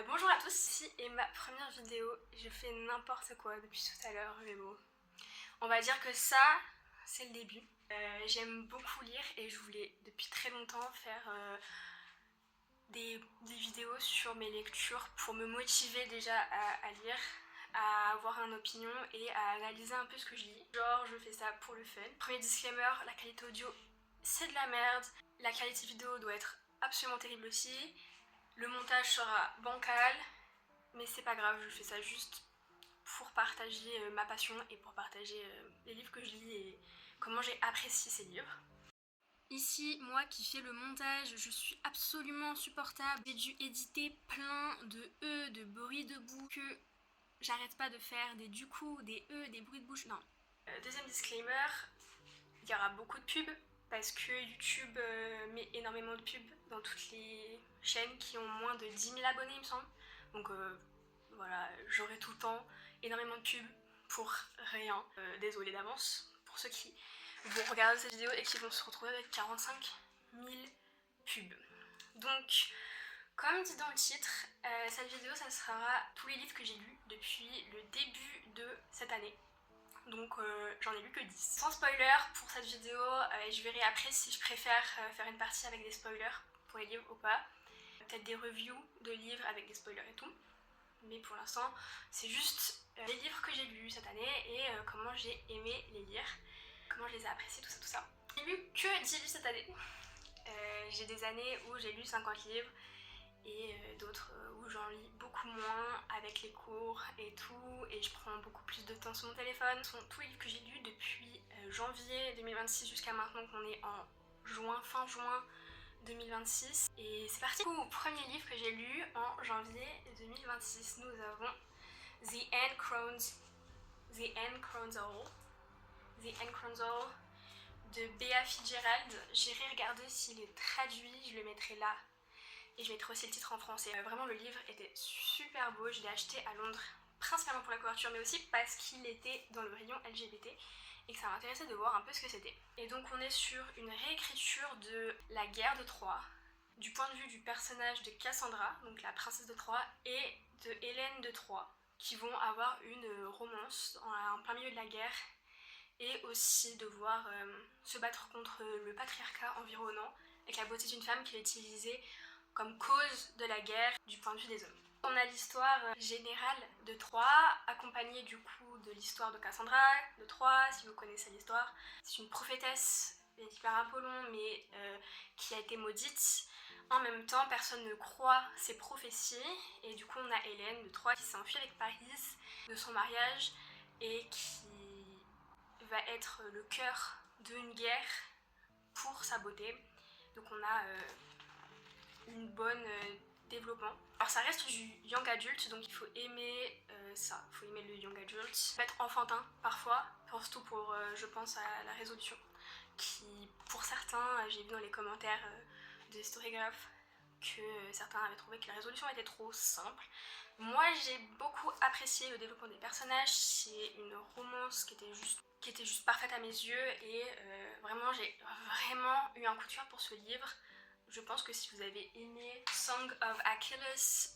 Bonjour à tous, ici est ma première vidéo. Je fais n'importe quoi depuis tout à l'heure, mais bon. On va dire que ça, c'est le début. J'aime beaucoup lire et je voulais depuis très longtemps faire des vidéos sur mes lectures pour me motiver déjà à lire, à avoir une opinion et à analyser un peu ce que je lis. Genre, je fais ça pour le fun. Premier disclaimer, la qualité audio, c'est de la merde. La qualité vidéo doit être absolument terrible aussi. Le montage sera bancal, mais c'est pas grave, je fais ça juste pour partager ma passion et pour partager les livres que je lis et comment j'ai apprécié ces livres. Ici, moi qui fais le montage, je suis absolument insupportable. J'ai dû éditer plein de E, de bruits de bouche, que j'arrête pas de faire, des du coup, des E, des bruits de bouche, non. Deuxième disclaimer, il y aura beaucoup de pubs parce que YouTube met énormément de pubs dans toutes les chaînes qui ont moins de 10 000 abonnés, il me semble. Donc voilà, j'aurai tout le temps énormément de pubs pour rien. Désolée d'avance pour ceux qui vont regarder cette vidéo et qui vont se retrouver avec 45 000 pubs. Donc, comme dit dans le titre, cette vidéo, ça sera tous les livres que j'ai lus depuis le début de cette année. Donc j'en ai lu que 10. Sans spoiler pour cette vidéo, je verrai après si je préfère faire une partie avec des spoilers pour les livres ou pas. Peut-être des reviews de livres avec des spoilers et tout. Mais pour l'instant, c'est juste les livres que j'ai lus cette année et comment j'ai aimé les lire, comment je les ai appréciés, tout ça. J'ai lu que 10 livres cette année. J'ai des années où j'ai lu 50 livres et d'autres où j'en lis beaucoup moins avec les cours et tout, et je prends beaucoup plus de temps sur mon téléphone. Ce sont tous les livres que j'ai lus depuis janvier 2026 jusqu'à maintenant qu'on est en juin, fin juin 2026. Et c'est parti. Au premier livre que j'ai lu en janvier 2026, nous avons The Anne Cronzol de Bea Fitzgerald. J'irai regarder s'il est traduit, je le mettrai là. Et je mettrai aussi le titre en français. Vraiment, le livre était super beau. Je l'ai acheté à Londres, principalement pour la couverture, mais aussi parce qu'il était dans le rayon LGBT et que ça m'intéressait de voir un peu ce que c'était. Et donc, on est sur une réécriture de la guerre de Troie, du point de vue du personnage de Cassandra, donc la princesse de Troie, et de Hélène de Troie, qui vont avoir une romance en plein milieu de la guerre et aussi devoir se battre contre le patriarcat environnant avec la beauté d'une femme qui est utilisée comme cause de la guerre du point de vue des hommes. On a l'histoire générale de Troie, accompagnée du coup de l'histoire de Cassandra de Troie, si vous connaissez l'histoire. C'est une prophétesse bénie par Apollon, mais qui a été maudite. En même temps, personne ne croit ses prophéties, et du coup on a Hélène de Troie qui s'est enfuie avec Paris de son mariage et qui va être le cœur d'une guerre pour sa beauté. Donc on a une bonne développement. Alors ça reste du young adult, donc il faut aimer ça, il faut aimer le young adult. Ça peut être enfantin parfois, surtout pour, je pense, à la résolution, qui pour certains, j'ai vu dans les commentaires de Storygraph que certains avaient trouvé que la résolution était trop simple. Moi j'ai beaucoup apprécié le développement des personnages, c'est une romance qui était juste parfaite à mes yeux et vraiment j'ai vraiment eu un coup de cœur pour ce livre. Je pense que si vous avez aimé Song of Achilles,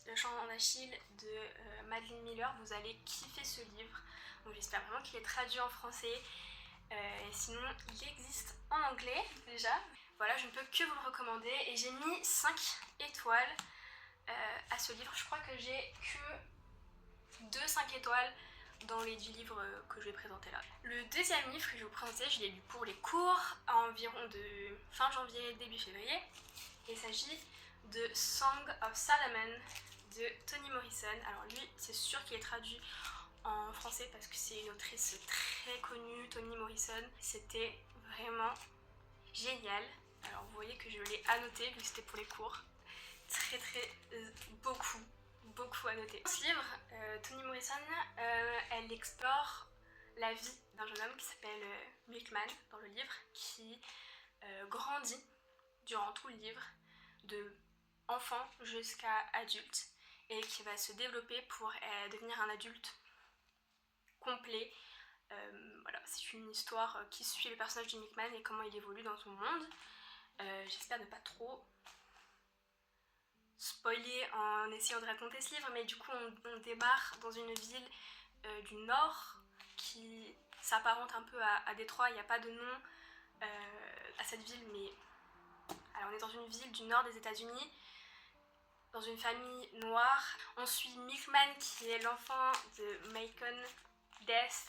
le chant d'Achille de Madeline Miller, vous allez kiffer ce livre. Donc j'espère vraiment qu'il est traduit en français. Et sinon, il existe en anglais déjà. Voilà, je ne peux que vous le recommander. Et j'ai mis 5 étoiles à ce livre. Je crois que j'ai que 2 5 étoiles dans les 10 livres que je vais présenter là. Le deuxième livre que je vais vous présenter, je l'ai lu pour les cours à environ de fin janvier, début février. Il s'agit de Song of Solomon de Toni Morrison. Alors lui, c'est sûr qu'il est traduit en français parce que c'est une autrice très connue, Toni Morrison. C'était vraiment génial. Alors vous voyez que je l'ai annoté vu que c'était pour les cours. Beaucoup à noter. Dans ce livre, Toni Morrison, elle explore la vie d'un jeune homme qui s'appelle Milkman dans le livre, qui grandit durant tout le livre, de enfant jusqu'à adulte, et qui va se développer pour devenir un adulte complet. Voilà, c'est une histoire qui suit le personnage de Milkman et comment il évolue dans son monde. J'espère ne pas trop spoiler en essayant de raconter ce livre, mais du coup on démarre dans une ville du nord qui s'apparente un peu à Détroit. Il n'y a pas de nom à cette ville, mais alors on est dans une ville du nord des États-Unis, dans une famille noire. On suit Milkman qui est l'enfant de Macon Death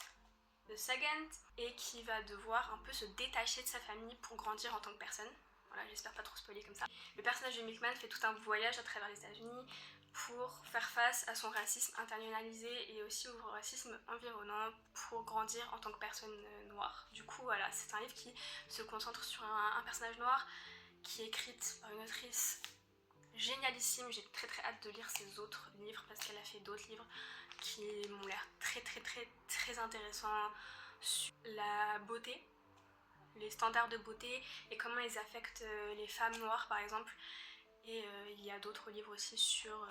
II et qui va devoir un peu se détacher de sa famille pour grandir en tant que personne. Voilà, j'espère pas trop spoiler comme ça. Le personnage de Milkman fait tout un voyage à travers les États-Unis pour faire face à son racisme internalisé et aussi au racisme environnant pour grandir en tant que personne noire. Du coup, voilà, c'est un livre qui se concentre sur un personnage noir qui est écrite par une autrice génialissime. J'ai très très hâte de lire ses autres livres parce qu'elle a fait d'autres livres qui m'ont l'air très intéressants sur la beauté, les standards de beauté et comment ils affectent les femmes noires par exemple. Et il y a d'autres livres aussi sur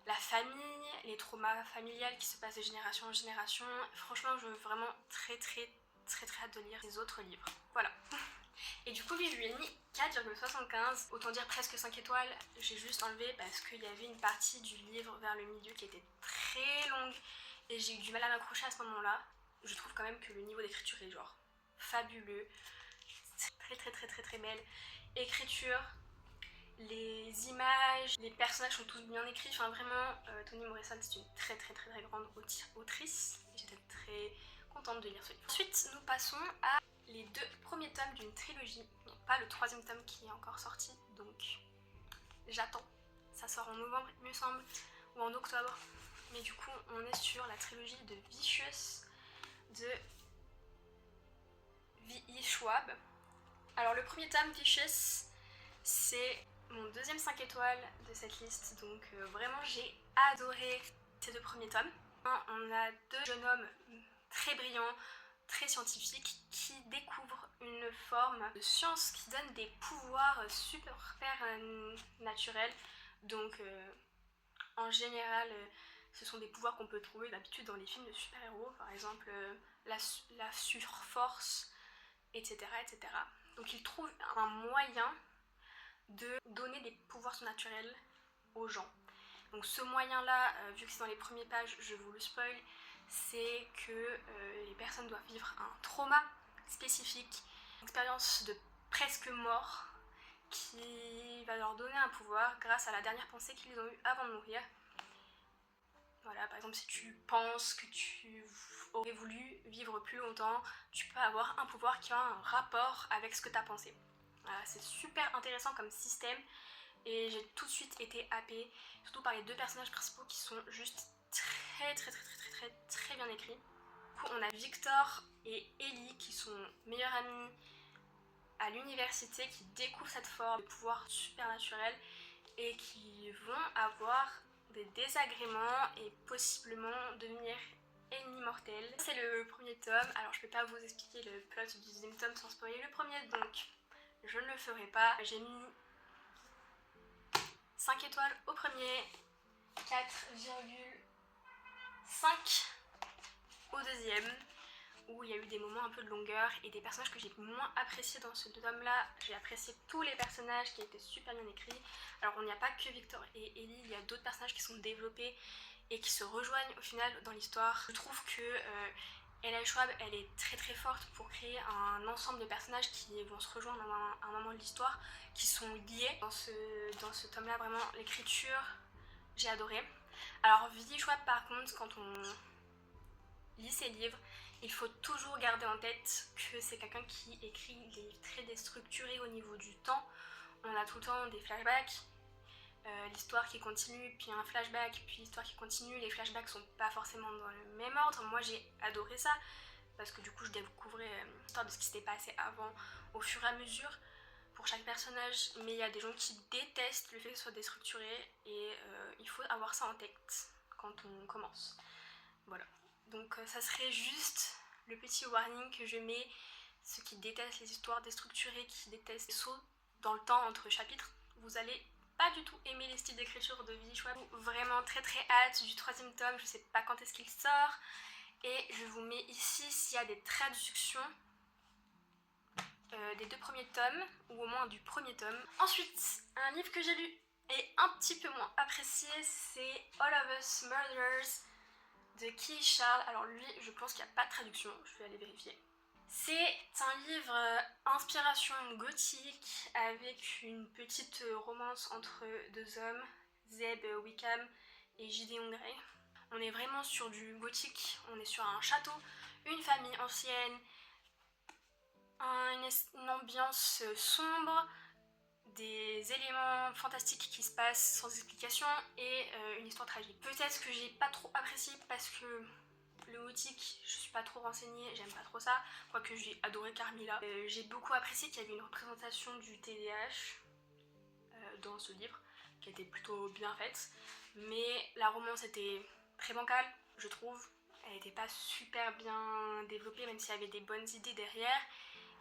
la famille, les traumas familiales qui se passent de génération en génération. Franchement, je veux vraiment très hâte de lire les autres livres. Voilà. Et du coup, oui, je lui ai mis 4,75, autant dire presque 5 étoiles. J'ai juste enlevé parce qu'il y avait une partie du livre vers le milieu qui était très longue et j'ai eu du mal à m'accrocher à ce moment-là. Je trouve quand même que le niveau d'écriture est genre fabuleux, très belle écriture. Les images, les personnages sont tous bien écrits, enfin vraiment, Toni Morrison c'est une très grande autrice et j'étais très contente de lire ce livre. Ensuite, nous passons à les 2 premiers tomes d'une trilogie, non pas le 3e tome qui est encore sorti, donc j'attends. Ça sort en novembre il me semble, ou en octobre, mais du coup on est sur la trilogie de Vicious de V.E. Schwab. Alors le premier tome, Vicious, c'est mon 2e 5 étoiles de cette liste, donc vraiment j'ai adoré ces 2 premiers tomes. On a 2 jeunes hommes très brillants, très scientifiques, qui découvrent une forme de science qui donne des pouvoirs super naturels. Donc en général, ce sont des pouvoirs qu'on peut trouver d'habitude dans les films de super-héros, par exemple la surforce, etc. Donc ils trouvent un moyen de donner des pouvoirs surnaturels aux gens. Donc ce moyen-là, vu que c'est dans les premières pages, je vous le spoil, c'est que les personnes doivent vivre un trauma spécifique, une expérience de presque mort qui va leur donner un pouvoir grâce à la dernière pensée qu'ils ont eue avant de mourir. Voilà, par exemple, si tu penses que tu aurais voulu vivre plus longtemps, tu peux avoir un pouvoir qui a un rapport avec ce que tu as pensé. Voilà, c'est super intéressant comme système et j'ai tout de suite été happée, surtout par les 2 personnages principaux qui sont juste très bien écrits. Du coup, on a Victor et Ellie qui sont meilleurs amis à l'université, qui découvrent cette forme de pouvoir supernaturel et qui vont avoir des désagréments et possiblement devenir ennemis mortels. C'est le premier tome, alors je peux pas vous expliquer le plot du 2e tome sans spoiler le premier, donc je ne le ferai pas. J'ai mis 5 étoiles au premier, 4,5 au 2e, où il y a eu des moments un peu de longueur et des personnages que j'ai moins appréciés dans ce tome-là. J'ai apprécié tous les personnages qui étaient super bien écrits. Alors on n'y a pas que Victor et Ellie, il y a d'autres personnages qui sont développés et qui se rejoignent au final dans l'histoire. Je trouve que L.A. Schwab, elle est très forte pour créer un ensemble de personnages qui vont se rejoindre à un moment de l'histoire, qui sont liés. Dans ce tome-là, vraiment, l'écriture, j'ai adoré. Alors V.E. Schwab, par contre, quand on lit ses livres, il faut toujours garder en tête que c'est quelqu'un qui écrit des livres très déstructurés au niveau du temps. On a tout le temps des flashbacks, l'histoire qui continue, puis un flashback, puis l'histoire qui continue. Les flashbacks sont pas forcément dans le même ordre. Moi j'ai adoré ça, parce que du coup je découvrais l'histoire de ce qui s'était passé avant au fur et à mesure pour chaque personnage. Mais il y a des gens qui détestent le fait que ce soit déstructuré et il faut avoir ça en tête quand on commence. Voilà. Donc ça serait juste le petit warning que je mets, ceux qui détestent les histoires déstructurées, qui détestent les sauts dans le temps entre chapitres, vous allez pas du tout aimer les styles d'écriture de V.E. Schwab. Vraiment très hâte du 3e tome, je sais pas quand est-ce qu'il sort, et je vous mets ici s'il y a des traductions des 2 premiers tomes, ou au moins du 1er tome. Ensuite, un livre que j'ai lu Et un petit peu moins apprécié, c'est All of Us Murderers de Keith Charles. Alors lui, je pense qu'il n'y a pas de traduction, je vais aller vérifier. C'est un livre inspiration gothique avec une petite romance entre deux hommes, Zeb Wickham et Gideon Grey. On est vraiment sur du gothique, on est sur un château, une famille ancienne, une ambiance sombre, des éléments fantastiques qui se passent sans explication et une histoire tragique. Peut-être que j'ai pas trop apprécié parce que le gothique, je suis pas trop renseignée, j'aime pas trop ça, quoique j'ai adoré Carmilla. J'ai beaucoup apprécié qu'il y avait une représentation du TDAH dans ce livre, qui était plutôt bien faite, mais la romance était très bancale, je trouve. Elle n'était pas super bien développée, même s'il y avait des bonnes idées derrière.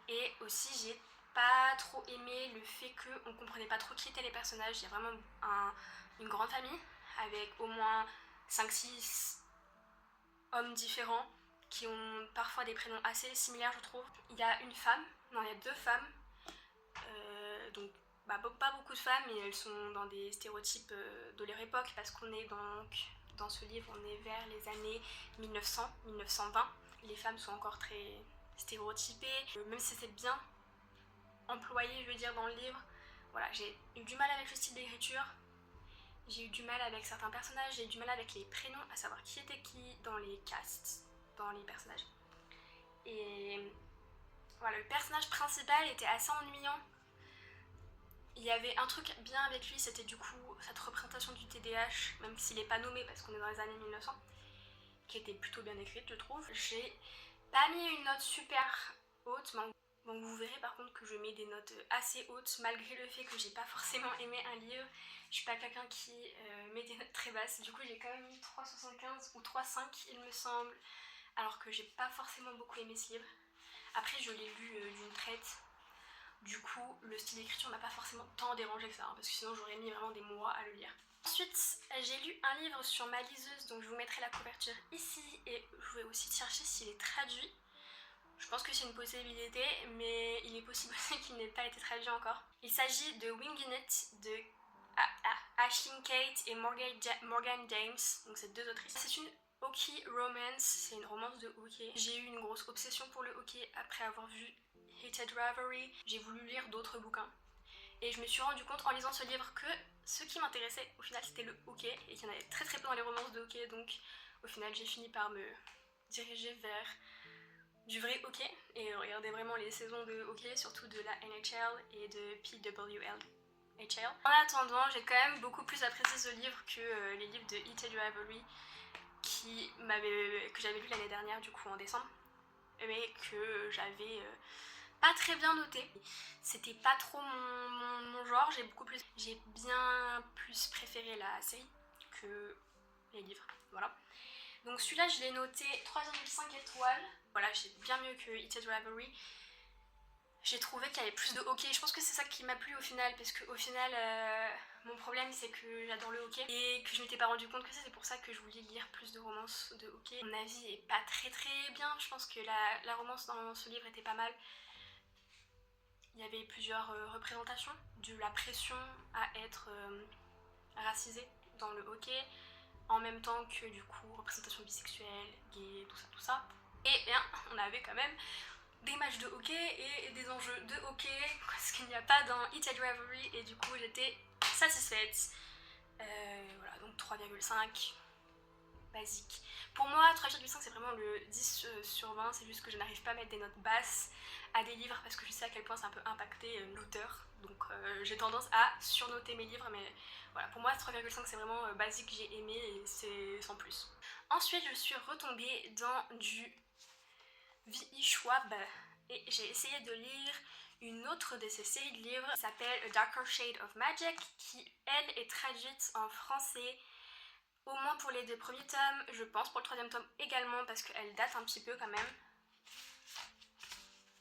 Et aussi, j'ai pas trop aimé le fait qu'on comprenait pas trop qui étaient les personnages. Il y a vraiment une grande famille avec au moins 5-6 hommes différents qui ont parfois des prénoms assez similaires, je trouve. Il y a une femme, non, il y a 2 femmes, donc pas beaucoup de femmes, mais elles sont dans des stéréotypes de leur époque parce qu'on est donc dans ce livre, on est vers les années 1900-1920. Les femmes sont encore très stéréotypées, même si c'est bien employé, je veux dire, dans le livre. Voilà, j'ai eu du mal avec le style d'écriture, j'ai eu du mal avec certains personnages, j'ai eu du mal avec les prénoms, à savoir qui était qui dans les casts, dans les personnages. Et voilà, le personnage principal était assez ennuyant. Il y avait un truc bien avec lui, c'était du coup cette représentation du TDAH, même s'il n'est pas nommé parce qu'on est dans les années 1900, qui était plutôt bien écrite, je trouve. J'ai pas mis une note super haute, donc vous verrez par contre que je mets des notes assez hautes, malgré le fait que j'ai pas forcément aimé un livre. Je suis pas quelqu'un qui met des notes très basses, du coup j'ai quand même mis 3,75 ou 3,5 il me semble, alors que j'ai pas forcément beaucoup aimé ce livre. Après je l'ai lu d'une traite, du coup le style d'écriture m'a pas forcément tant dérangé que ça, parce que sinon j'aurais mis vraiment des mois à le lire. Ensuite, j'ai lu un livre sur ma liseuse, donc je vous mettrai la couverture ici, et je vais aussi chercher s'il est traduit. Je pense que c'est une possibilité, mais il est possible aussi qu'il n'ait pas été traduit encore. Il s'agit de Winging It de Aisling Kate et Morgan James, donc c'est 2 autrices. C'est une hockey romance, c'est une romance de hockey. J'ai eu une grosse obsession pour le hockey après avoir vu Hated Rivalry. J'ai voulu lire d'autres bouquins. Et je me suis rendu compte en lisant ce livre que ce qui m'intéressait au final c'était le hockey et qu'il y en avait très très peu dans les romances de hockey, donc au final j'ai fini par me diriger vers du vrai hockey et regarder vraiment les saisons de hockey, surtout de la NHL et de PWHL. En attendant, j'ai quand même beaucoup plus apprécié ce livre que les livres de Hated Rivalry que j'avais lu l'année dernière, du coup en décembre, mais que j'avais pas très bien noté. C'était pas trop mon genre, j'ai bien plus préféré la série que les livres, voilà. Donc celui-là je l'ai noté 3,5 étoiles. Voilà, j'ai bien mieux que Hated Rivalry. J'ai trouvé qu'il y avait plus de hockey. Je pense que c'est ça qui m'a plu au final, parce qu'au final, mon problème c'est que j'adore le hockey et que je m'étais pas rendu compte que c'est pour ça que je voulais lire plus de romances de hockey. Mon avis est pas très très bien. Je pense que la romance dans ce livre était pas mal. Il y avait plusieurs représentations de la pression à être racisée dans le hockey, en même temps que du coup représentation bisexuelle, gay, tout ça. Et bien, on avait quand même des matchs de hockey et des enjeux de hockey, ce qu'il n'y a pas dans Hated Rivalry, et du coup j'étais satisfaite. Voilà, donc 3,5, basique. Pour moi, 3,5 c'est vraiment le 10 sur 20, c'est juste que je n'arrive pas à mettre des notes basses à des livres parce que je sais à quel point ça peut impacter l'auteur. Donc j'ai tendance à surnoter mes livres, mais voilà, pour moi 3,5 c'est vraiment basique, j'ai aimé et c'est sans plus. Ensuite, je suis retombée dans du V.E. Schwab et j'ai essayé de lire une autre de ses séries de livres qui s'appelle A Darker Shade of Magic, qui elle est traduite en français au moins pour les 2 premiers tomes, je pense pour le 3e tome également parce qu'elle date un petit peu quand même.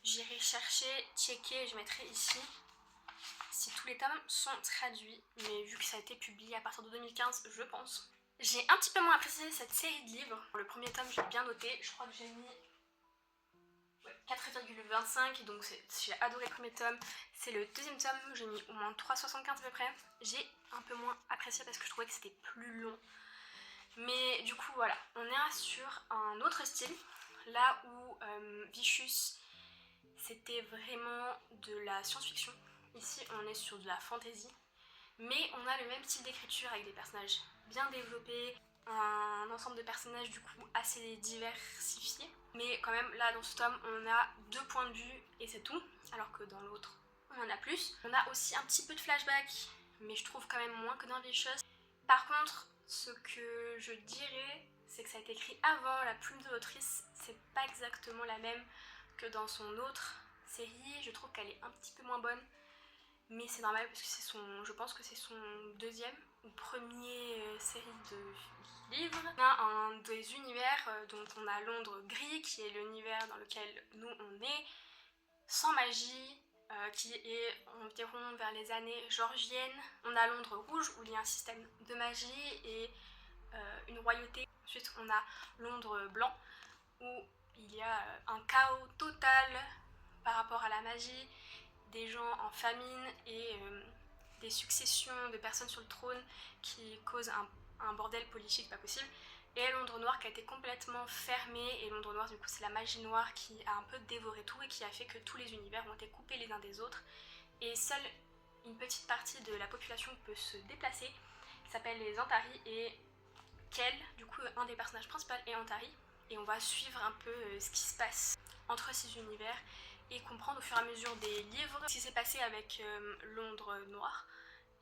J'irai chercher, checker, je mettrai ici si tous les tomes sont traduits, mais vu que ça a été publié à partir de 2015, je pense. J'ai un petit peu moins apprécié cette série de livres. Le premier tome, j'ai bien noté, je crois que j'ai mis 4,25, donc j'ai adoré le premier tome. C'est le deuxième tome, j'ai mis au moins 3,75 à peu près. J'ai un peu moins apprécié parce que je trouvais que c'était plus long. Mais du coup voilà, on est sur un autre style. Là où Vicious c'était vraiment de la science-fiction, ici on est sur de la fantasy. Mais on a le même style d'écriture avec des personnages bien développés, un ensemble de personnages du coup assez diversifiés. Mais quand même là dans ce tome on a 2 points de vue et c'est tout, alors que dans l'autre on en a plus. On a aussi un petit peu de flashback, mais je trouve quand même moins que dans Vicious. Par contre, ce que je dirais, c'est que ça a été écrit avant, la plume de l'autrice, c'est pas exactement la même que dans son autre série. Je trouve qu'elle est un petit peu moins bonne. Mais c'est normal parce que je pense que c'est son deuxième ou premier série de livres. On a un des univers, donc on a Londres gris qui est l'univers dans lequel nous on est, sans magie, qui est environ vers les années georgiennes. On a Londres rouge où il y a un système de magie et une royauté. Ensuite on a Londres blanc où il y a un chaos total par rapport à la magie, des gens en famine et des successions de personnes sur le trône qui causent un bordel politique pas possible. Et Londres Noir qui a été complètement fermée, et Londres Noir du coup c'est la magie noire qui a un peu dévoré tout et qui a fait que tous les univers ont été coupés les uns des autres. Et seule une petite partie de la population peut se déplacer, qui s'appelle les Antari, et Kel, du coup un des personnages principaux est Antari. Et on va suivre un peu ce qui se passe entre ces univers et comprendre au fur et à mesure des livres ce qui s'est passé avec Londres Noir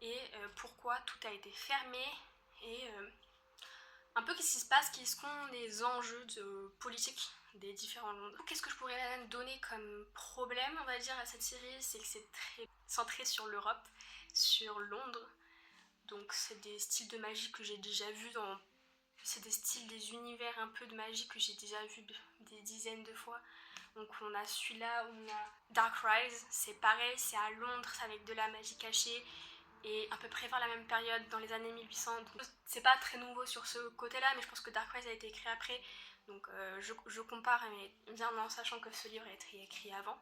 et pourquoi tout a été fermé et un peu qu'est-ce qui se passe, quels sont les enjeux politiques des différents Londres. Qu'est-ce que je pourrais donner comme problème, on va dire, à cette série, c'est que c'est très centré sur l'Europe, sur Londres. Donc c'est des styles de magie que j'ai déjà vus c'est des styles, des univers un peu de magie que j'ai déjà vus des dizaines de fois. Donc on a celui-là, on a Dark Rise, c'est pareil, c'est à Londres, c'est avec de la magie cachée et à peu près vers la même période, dans les années 1800. Donc c'est pas très nouveau sur ce côté-là, mais je pense que Dark Rise a été écrit après. Donc je compare, mais bien en sachant que ce livre a été écrit avant.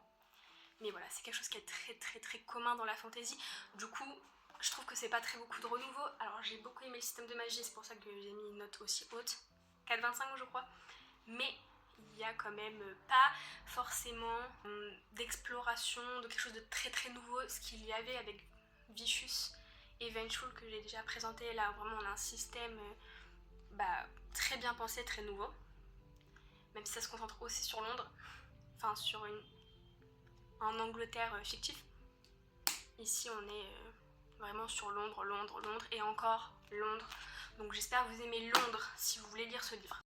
Mais voilà, c'est quelque chose qui est très très très commun dans la fantasy. Du coup, je trouve que c'est pas très beaucoup de renouveau. Alors j'ai beaucoup aimé le système de magie, c'est pour ça que j'ai mis une note aussi haute, 4,25 je crois. Mais il y a quand même pas forcément d'exploration, de quelque chose de très très nouveau, ce qu'il y avait avec Vicious et Vengeful que j'ai déjà présenté. Là vraiment on a un système très bien pensé, très nouveau, même si ça se concentre aussi sur Londres, enfin sur un Angleterre fictif. Ici on est vraiment sur Londres, Londres, Londres et encore Londres. Donc j'espère que vous aimez Londres si vous voulez lire ce livre.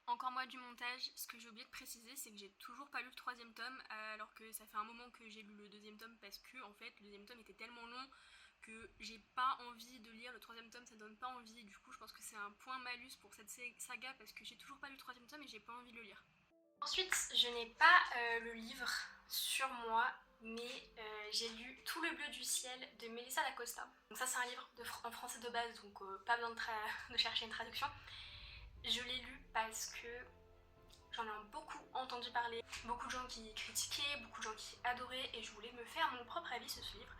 Encore moi du montage, ce que j'ai oublié de préciser c'est que j'ai toujours pas lu le 3e tome alors que ça fait un moment que j'ai lu le 2e tome parce que en fait le 2e tome était tellement long que j'ai pas envie de lire le 3e tome, ça donne pas envie. Du coup je pense que c'est un point malus pour cette saga parce que j'ai toujours pas lu le 3e tome et j'ai pas envie de le lire. Ensuite je n'ai pas le livre sur moi, mais j'ai lu Tout le bleu du ciel de Melissa d'Acosta. Donc ça c'est un livre en français de base, donc pas besoin de chercher une traduction. Je l'ai lu parce que j'en ai beaucoup entendu parler, beaucoup de gens qui critiquaient, beaucoup de gens qui adoraient, et je voulais me faire mon propre avis sur ce livre.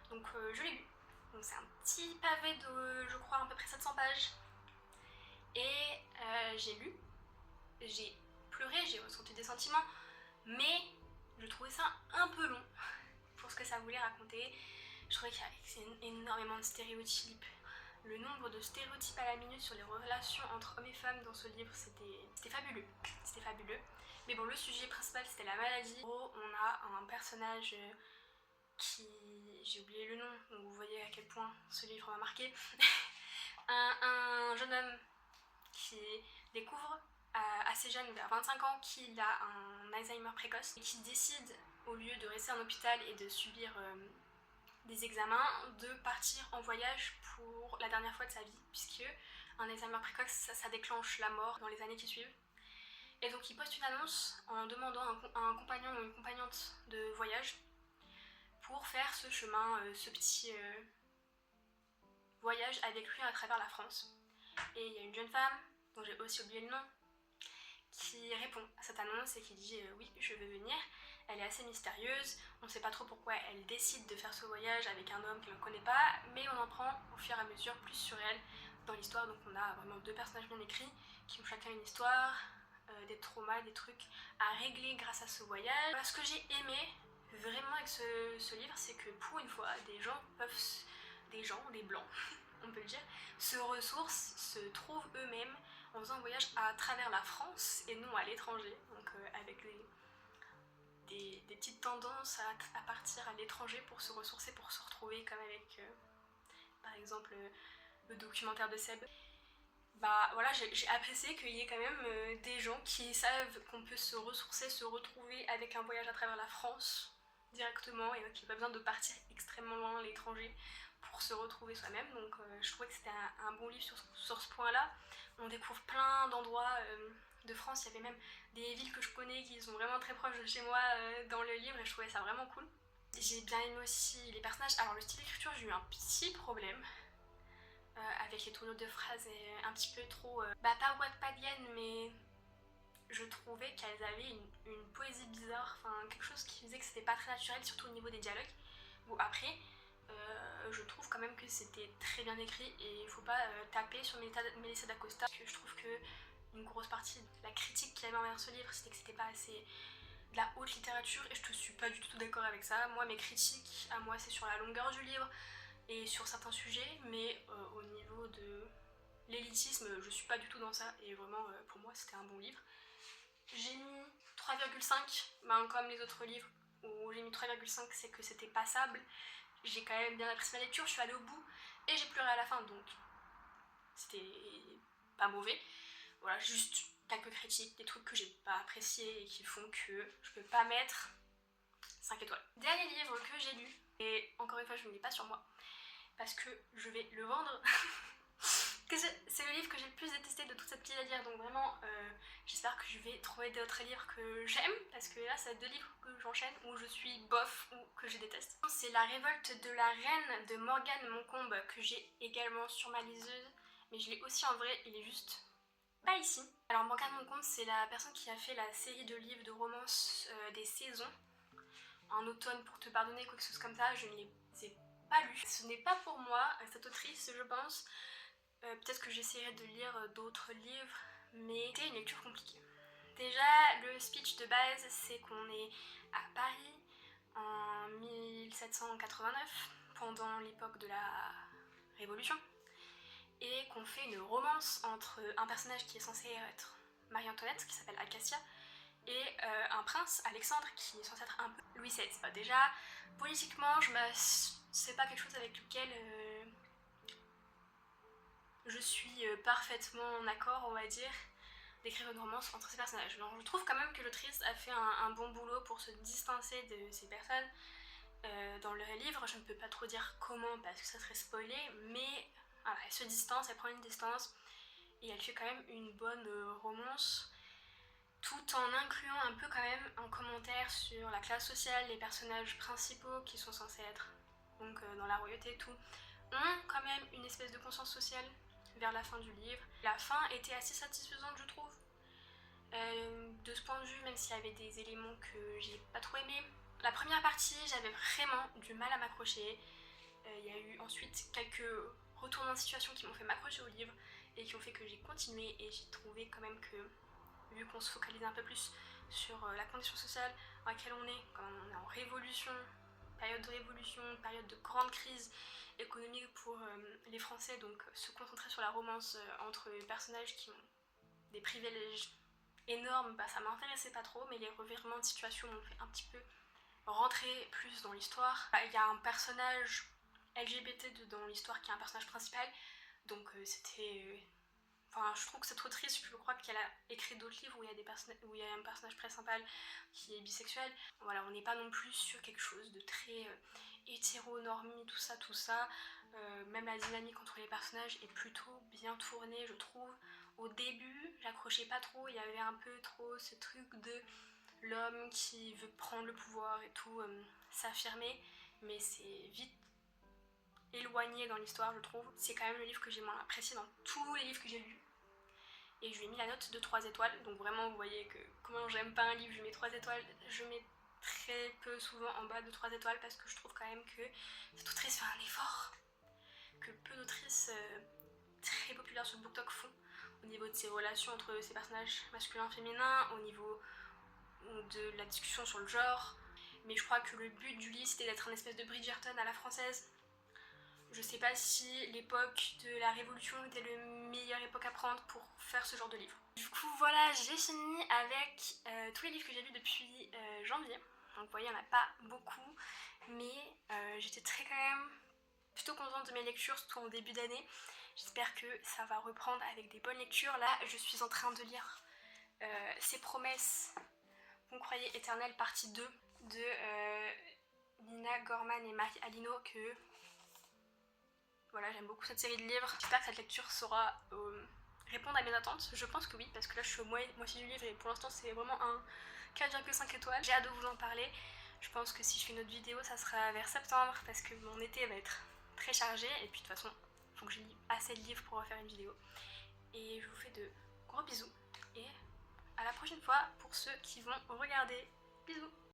Donc je l'ai lu. Donc c'est un petit pavé de, je crois, à peu près 700 pages. Et j'ai lu, j'ai pleuré, j'ai ressenti des sentiments, mais je trouvais ça un peu long pour ce que ça voulait raconter. Je trouvais qu'il y avait énormément de stéréotypes. Le nombre de stéréotypes à la minute sur les relations entre hommes et femmes dans ce livre, c'était fabuleux. C'était fabuleux. Mais bon, le sujet principal, c'était la maladie. En gros, on a un personnage qui... j'ai oublié le nom, donc vous voyez à quel point ce livre m'a marqué. un jeune homme qui découvre assez jeune, vers 25 ans, qu'il a un Alzheimer précoce et qui décide, au lieu de rester en hôpital et de subir des examens, de partir en voyage pour la dernière fois de sa vie, puisque un Alzheimer précoce ça déclenche la mort dans les années qui suivent. Et donc il poste une annonce en demandant un compagnon ou une compagnante de voyage pour faire ce chemin, ce petit voyage avec lui à travers la France. Et il y a une jeune femme, dont j'ai aussi oublié le nom, qui répond à cette annonce et qui dit oui, je veux venir. Elle est assez mystérieuse, on ne sait pas trop pourquoi elle décide de faire ce voyage avec un homme qu'elle ne connaît pas, mais on en prend au fur et à mesure plus sur elle dans l'histoire. Donc on a vraiment 2 personnages bien écrits qui ont chacun une histoire, des traumas, des trucs à régler grâce à ce voyage. Ce que j'ai aimé vraiment avec ce livre, c'est que pour une fois, des blancs, on peut le dire, se ressourcent, se trouvent eux-mêmes en faisant un voyage à travers la France et non à l'étranger, donc avec des petites tendances à partir à l'étranger pour se ressourcer, pour se retrouver, comme avec par exemple le documentaire de Seb. Bah voilà, j'ai apprécié qu'il y ait quand même des gens qui savent qu'on peut se ressourcer, se retrouver avec un voyage à travers la France directement et qu'il n'y a pas besoin de partir extrêmement loin à l'étranger pour se retrouver soi-même. Donc je trouvais que c'était un bon livre sur ce point-là. On découvre plein d'endroits de France, il y avait même des villes que je connais qui sont vraiment très proches de chez moi dans le livre et je trouvais ça vraiment cool. J'ai bien aimé aussi les personnages. Alors le style d'écriture, j'ai eu un petit problème avec les tournures de phrases et un petit peu trop pas wattpadienne, mais je trouvais qu'elles avaient une poésie bizarre, enfin quelque chose qui faisait que c'était pas très naturel, surtout au niveau des dialogues. Bon après, je trouve quand même que c'était très bien écrit et il faut pas taper sur Melissa d'Acosta, parce que je trouve que une grosse partie de la critique qu'il y avait envers ce livre, c'était que c'était pas assez de la haute littérature et je te suis pas du tout d'accord avec ça. Moi, mes critiques à moi, c'est sur la longueur du livre et sur certains sujets, mais au niveau de l'élitisme, je suis pas du tout dans ça et vraiment pour moi c'était un bon livre. J'ai mis 3,5, ben, comme les autres livres où j'ai mis 3,5, c'est que c'était passable. J'ai quand même bien apprécié ma lecture, je suis allée au bout et j'ai pleuré à la fin, donc c'était pas mauvais. Voilà, juste quelques critiques, des trucs que j'ai pas appréciés et qui font que je peux pas mettre 5 étoiles. Dernier livre que j'ai lu, et encore une fois je ne lis pas sur moi, parce que je vais le vendre. C'est le livre que j'ai le plus détesté de toute cette pile à lire, donc vraiment j'espère que je vais trouver d'autres livres que j'aime, parce que là c'est 2 livres que j'enchaîne où je suis bof ou que je déteste. C'est La révolte de la reine de Morgane Moncombe que j'ai également sur ma liseuse, mais je l'ai aussi en vrai, il est juste pas ici. Alors Morgane Moncombe, c'est la personne qui a fait la série de livres de romances des saisons, en automne pour te pardonner, quelque chose comme ça. Je ne les ai pas lus. Ce n'est pas pour moi, cette autrice, je pense. Peut-être que j'essaierai de lire d'autres livres, mais c'était une lecture compliquée. Déjà, le speech de base, c'est qu'on est à Paris en 1789, pendant l'époque de la Révolution, et qu'on fait une romance entre un personnage qui est censé être Marie-Antoinette, qui s'appelle Acacia, et un prince, Alexandre, qui est censé être un peu Louis XVI. Déjà, politiquement, c'est pas quelque chose avec lequel je suis parfaitement en accord, on va dire, d'écrire une romance entre ces personnages. Donc, je trouve quand même que l'autrice a fait un bon boulot pour se distancer de ces personnes. Dans le livre, je ne peux pas trop dire comment parce que ça serait spoilé, mais voilà, elle se distance, elle prend une distance et elle fait quand même une bonne romance, tout en incluant un peu quand même un commentaire sur la classe sociale, les personnages principaux qui sont censés être donc dans la royauté et tout, ont quand même une espèce de conscience sociale vers la fin du livre. La fin était assez satisfaisante, je trouve. De ce point de vue, même s'il y avait des éléments que j'ai pas trop aimé. La première partie, j'avais vraiment du mal à m'accrocher. Il y a eu ensuite quelques retournements de situation qui m'ont fait m'accrocher au livre et qui ont fait que j'ai continué et j'ai trouvé quand même que, vu qu'on se focalisait un peu plus sur la condition sociale dans laquelle on est, quand on est en révolution, période de révolution, période de grande crise économique pour les Français, donc se concentrer sur la romance entre les personnages qui ont des privilèges énormes, bah, ça m'intéressait pas trop, mais les revirements de situation m'ont fait un petit peu rentrer plus dans l'histoire. Il y a un personnage LGBT dans l'histoire qui est un personnage principal, donc c'était... Enfin, je trouve que cette autrice, je crois qu'elle a écrit d'autres livres où il y a un personnage principal qui est bisexuel. Voilà, on n'est pas non plus sur quelque chose de très hétéronormé, tout ça. Même la dynamique entre les personnages est plutôt bien tournée, je trouve. Au début, j'accrochais pas trop, il y avait un peu trop ce truc de l'homme qui veut prendre le pouvoir et tout, s'affirmer, mais c'est vite éloigné dans l'histoire, je trouve. C'est quand même le livre que j'ai moins apprécié dans tous les livres que j'ai lus. et je lui ai mis la note de 3 étoiles. Donc vraiment vous voyez que comment j'aime pas un livre, je mets 3 étoiles, je mets très peu souvent en bas de 3 étoiles parce que je trouve quand même que cette autrice fait un effort que peu d'autrices très populaires sur le BookTok font au niveau de ses relations entre ses personnages masculins et féminins, au niveau de la discussion sur le genre. Mais je crois que le but du livre c'était d'être un espèce de Bridgerton à la française. Je sais pas si l'époque de la Révolution était la meilleure époque à prendre pour faire ce genre de livre. Du coup voilà, j'ai fini avec tous les livres que j'ai lus depuis janvier. Donc vous voyez, il n'y en a pas beaucoup, mais j'étais quand même plutôt contente de mes lectures, surtout en début d'année. J'espère que ça va reprendre avec des bonnes lectures. Là, je suis en train de lire Ces promesses qu'on croyait éternelles, partie 2 de Nina Gorman et Marie Alino, que voilà, j'aime beaucoup cette série de livres. J'espère que cette lecture saura répondre à mes attentes. Je pense que oui, parce que là je suis au moitié du livre et pour l'instant c'est vraiment un 4,5 étoiles. J'ai hâte de vous en parler. Je pense que si je fais une autre vidéo, ça sera vers septembre parce que mon été va être très chargé et puis de toute façon, il faut que je lis assez de livres pour refaire une vidéo. Et je vous fais de gros bisous et à la prochaine fois pour ceux qui vont regarder. Bisous!